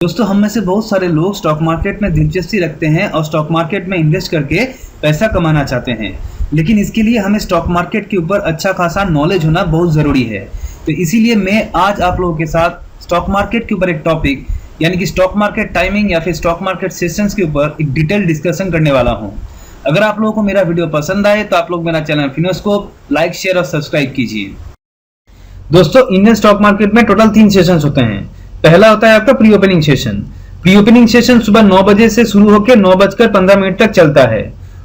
दोस्तों, हम में से बहुत सारे लोग स्टॉक मार्केट में दिलचस्पी रखते हैं और स्टॉक मार्केट में इन्वेस्ट करके पैसा कमाना चाहते हैं, लेकिन इसके लिए हमें स्टॉक मार्केट के ऊपर अच्छा खासा नॉलेज होना बहुत ज़रूरी है। तो इसीलिए मैं आज आप लोगों के साथ स्टॉक मार्केट के ऊपर एक टॉपिक यानी कि स्टॉक मार्केट टाइमिंग या फिर स्टॉक मार्केट सेशंस के ऊपर एक डिटेल डिस्कशन करने वाला हूँ। अगर आप लोगों को मेरा वीडियो पसंद आए तो आप लोग मेरा चैनल फिनोस्कोप लाइक, शेयर और सब्सक्राइब कीजिए। दोस्तों, इंडियन स्टॉक मार्केट में टोटल 3 सेशंस होते हैं। पहला होता है आपका pre opening session. Pre opening session सुबह 9 बजे से शुरू होकर 9:15 तक चलता है।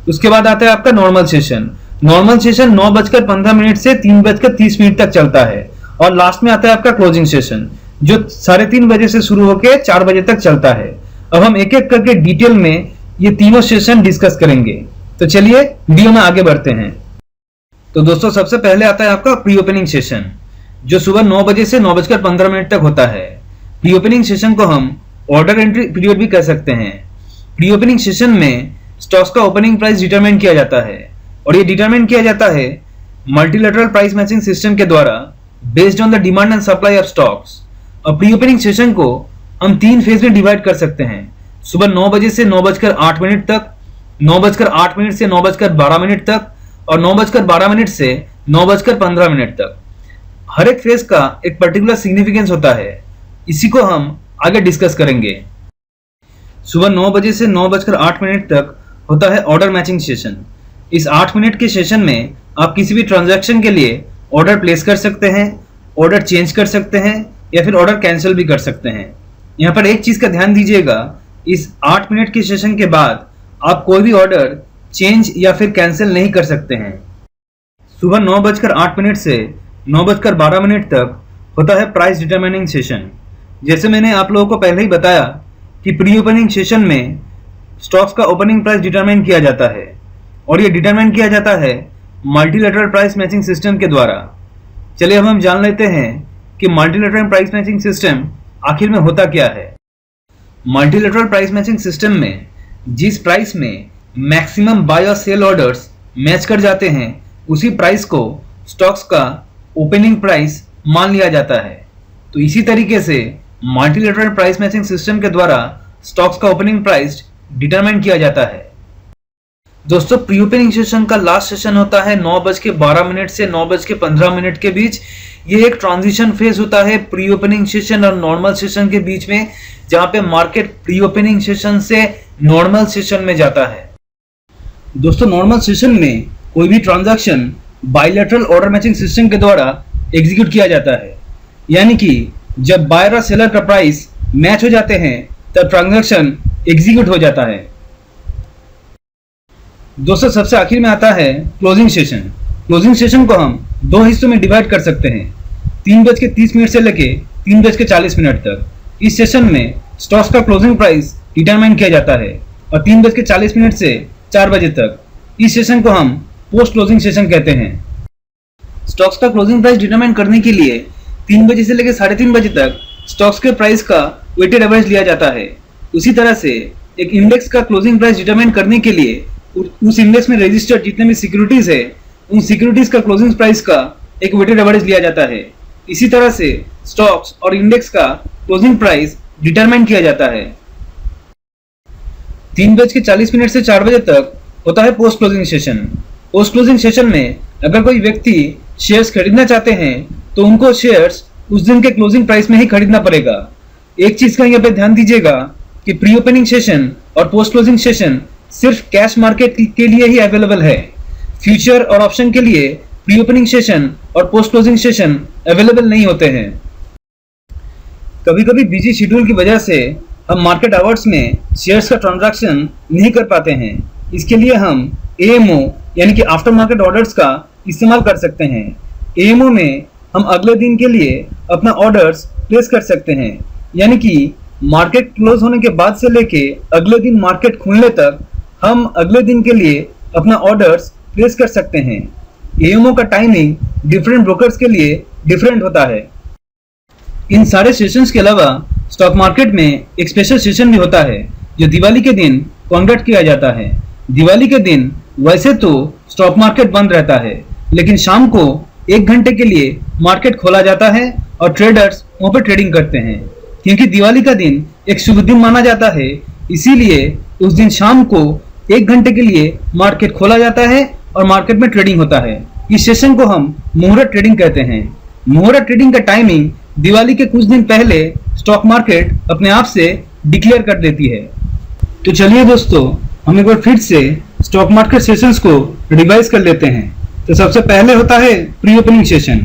उसके बाद आता है आपका नॉर्मल सेशन। नॉर्मल सेशन 9:15 से 3:30 तक चलता है। और लास्ट में आता है आपका क्लोजिंग सेशन, जो 3:30 बजे से शुरू होकर 4 बजे तक चलता है। अब हम एक एक करके डिटेल में ये तीनों सेशन डिस्कस करेंगे। तो चलिए वीडियो में आगे बढ़ते हैं। तो दोस्तों, सबसे पहले आता है आपका प्री ओपनिंग सेशन, जो सुबह 9 बजे से 9:15 तक होता है। प्री ओपनिंग सेशन को हम ऑर्डर एंट्री पीरियड भी कह सकते हैं। प्री ओपनिंग सेशन में स्टॉक्स का ओपनिंग प्राइस डिटरमाइन किया जाता है, और ये डिटरमाइन किया जाता है मल्टीलैटरल प्राइस मैचिंग सिस्टम के द्वारा based on the demand and supply of stocks. और प्री ओपनिंग सेशन को हम 3 फेज में डिवाइड कर सकते हैं। सुबह 9 बजे से 9:08 तक, 9:08 से 9:12 तक, और 9:12 से 9:15 तक। हर एक फेज का एक पर्टिकुलर सिग्निफिकेंस होता है, इसी को हम आगे डिस्कस करेंगे। सुबह 9 बजे से 9:08 तक होता है ऑर्डर मैचिंग सेशन। इस 8 मिनट के सेशन में आप किसी भी ट्रांजैक्शन के लिए ऑर्डर प्लेस कर सकते हैं, ऑर्डर चेंज कर सकते हैं, या फिर ऑर्डर कैंसिल भी कर सकते हैं। यहाँ पर एक चीज का ध्यान दीजिएगा, इस 8 मिनट के सेशन के बाद आप कोई भी ऑर्डर चेंज या फिर कैंसिल नहीं कर सकते हैं। सुबह 9:08 से 9:12 तक होता है प्राइस डिटरमाइनिंग सेशन। जैसे मैंने आप लोगों को पहले ही बताया कि प्री ओपनिंग सेशन में स्टॉक्स का ओपनिंग प्राइस डिटरमाइन किया जाता है, और ये डिटरमाइन किया जाता है मल्टीलैटरल प्राइस मैचिंग सिस्टम के द्वारा। चलिए अब हम जान लेते हैं कि मल्टीलैटरल प्राइस मैचिंग सिस्टम आखिर में होता क्या है। मल्टीलैटरल प्राइस मैचिंग सिस्टम में जिस प्राइस में मैक्सिमम बाय और सेल ऑर्डर्स मैच कर जाते हैं, उसी प्राइस को स्टॉक्स का ओपनिंग प्राइस मान लिया जाता है। तो इसी तरीके से मल्टीलैटरल प्राइस मैचिंग सिस्टम के द्वारा स्टॉक्स का ओपनिंग प्राइस डिटरमाइन किया जाता है। दोस्तों, प्री ओपनिंग सेशन का लास्ट सेशन होता है 9:12 से 9:15 के बीच। ये एक ट्रांजिशन फेज होता है प्री ओपनिंग सेशन और नॉर्मल सेशन के बीच में, जहां पे मार्केट प्री ओपनिंग सेशन से नॉर्मल सेशन में जाता है। दोस्तों, नॉर्मल सेशन में कोई भी transaction bilateral order matching system के द्वारा एग्जीक्यूट किया जाता है, यानी कि जब बायर और सेलर का प्राइस मैच हो जाते हैं तब ट्रांजैक्शन एग्जीक्यूट हो जाता है। दोस्तों, सबसे आखिर में आता है क्लोजिंग सेशन। क्लोजिंग सेशन को हम 2 हिस्सों में डिवाइड कर सकते हैं, 3:30 से लेके 3:40 तक। इस सेशन में स्टॉक्स का क्लोजिंग प्राइस डिटरमाइन किया जाता है, और 3:40 से 4 बजे तक। इस सेशन को हम पोस्ट क्लोजिंग सेशन कहते हैं। स्टॉक्स का क्लोजिंग प्राइस डिटरमाइन करने के लिए 3 बजे से लेकर 3:30 बजे तक स्टॉक्स के प्राइस का वेटेड एवरेज लिया जाता है। उसी तरह से एक इंडेक्स का क्लोजिंग प्राइस डिटरमाइन करने के लिए उस इंडेक्स में रजिस्टर्ड जितने भी सिक्योरिटीज है, उन सिक्योरिटीज का क्लोजिंग प्राइस का एक वेटेड एवरेज लिया जाता है। इसी तरह से स्टॉक्स और इंडेक्स का क्लोजिंग प्राइस डिटरमाइन किया जाता है। 3:40 से 4 बजे तक होता है post closing session. Post closing session में अगर कोई व्यक्ति शेयर्स खरीदना चाहते हैं तो उनको शेयर्स उस दिन के क्लोजिंग प्राइस में ही खरीदना पड़ेगा। एक चीज का यहाँ पे ध्यान दीजिएगा कि प्री ओपनिंग सेशन और पोस्ट क्लोजिंग सेशन सिर्फ कैश मार्केट के लिए ही अवेलेबल है। फ्यूचर और ऑप्शन के लिए प्री ओपनिंग सेशन और पोस्ट क्लोजिंग सेशन अवेलेबल नहीं होते हैं। कभी कभी बिजी शेड्यूल की वजह से हम मार्केट आवर्स में शेयर्स का ट्रांजैक्शन नहीं कर पाते हैं। इसके लिए हम AMO यानी कि आफ्टर मार्केट ऑर्डर्स का इस्तेमाल कर सकते हैं। AMO में हम अगले दिन के लिए अपना ऑर्डर्स प्लेस कर सकते हैं, यानी कि मार्केट क्लोज होने के बाद से लेके अगले दिन मार्केट खुलने तक हम अगले दिन के लिए अपना ऑर्डर्स प्लेस कर सकते हैं। AMO का टाइमिंग डिफरेंट ब्रोकर्स के लिए डिफरेंट होता है। इन सारे सेशंस के अलावा स्टॉक मार्केट में एक स्पेशल सेशन भी होता है, जो दिवाली के दिन कंडक्ट किया जाता है। दिवाली के दिन वैसे तो स्टॉक मार्केट बंद रहता है, लेकिन शाम को 1 घंटे के लिए मार्केट खोला जाता है और ट्रेडर्स वहां पर ट्रेडिंग करते हैं। क्योंकि दिवाली का दिन एक शुभ दिन माना जाता है, इसीलिए उस दिन शाम को 1 घंटे के लिए मार्केट खोला जाता है और मार्केट में ट्रेडिंग होता है। इस सेशन को हम मुहूर्त ट्रेडिंग कहते हैं। मुहूर्त ट्रेडिंग का टाइमिंग दिवाली के कुछ दिन पहले स्टॉक मार्केट अपने आप से डिक्लेयर कर देती है। तो चलिए दोस्तों, हम एक बार फिर से स्टॉक मार्केट सेशंस को रिवाइज कर लेते हैं। तो सबसे पहले होता है pre opening session.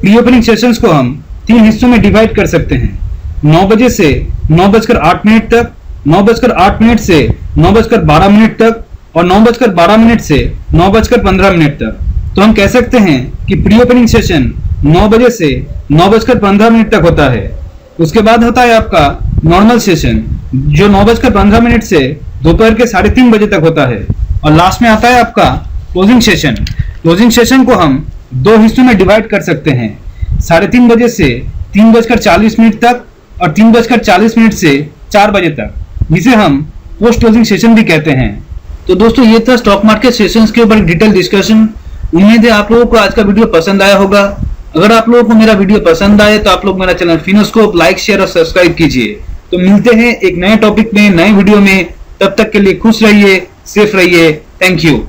Pre opening sessions को हम 3 हिस्सों में डिवाइड कर सकते हैं, 9 बजे से 9:08 तक, 9:08 से 9:12 तक और 9:12 से 9:15 तक। तो हम कह सकते हैं कि प्री ओपनिंग सेशन 9 बजे से 9:15 तक होता है। उसके बाद होता है आपका नॉर्मल सेशन, जो 9:15 से दोपहर के 3:30 बजे तक होता है। और लास्ट में आता है आपका क्लोजिंग सेशन। क्लोजिंग सेशन को हम 2 हिस्सों में डिवाइड कर सकते हैं, 3:30 बजे से 3:40 तक और 3:40 से 4 बजे तक, जिसे हम पोस्ट क्लोजिंग सेशन भी कहते हैं। तो दोस्तों, ये था स्टॉक मार्केट सेशंस के ऊपर डिटेल डिस्कशन। उम्मीद है आप लोगों को आज का वीडियो पसंद आया होगा। अगर आप लोगों को मेरा वीडियो पसंद आए तो आप लोग मेरा चैनल फिनोस्कोप लाइक, शेयर और सब्सक्राइब कीजिए। तो मिलते हैं एक नए टॉपिक में, नए वीडियो में। तब तक के लिए खुश रहिए, सेफ रहिए। Thank you.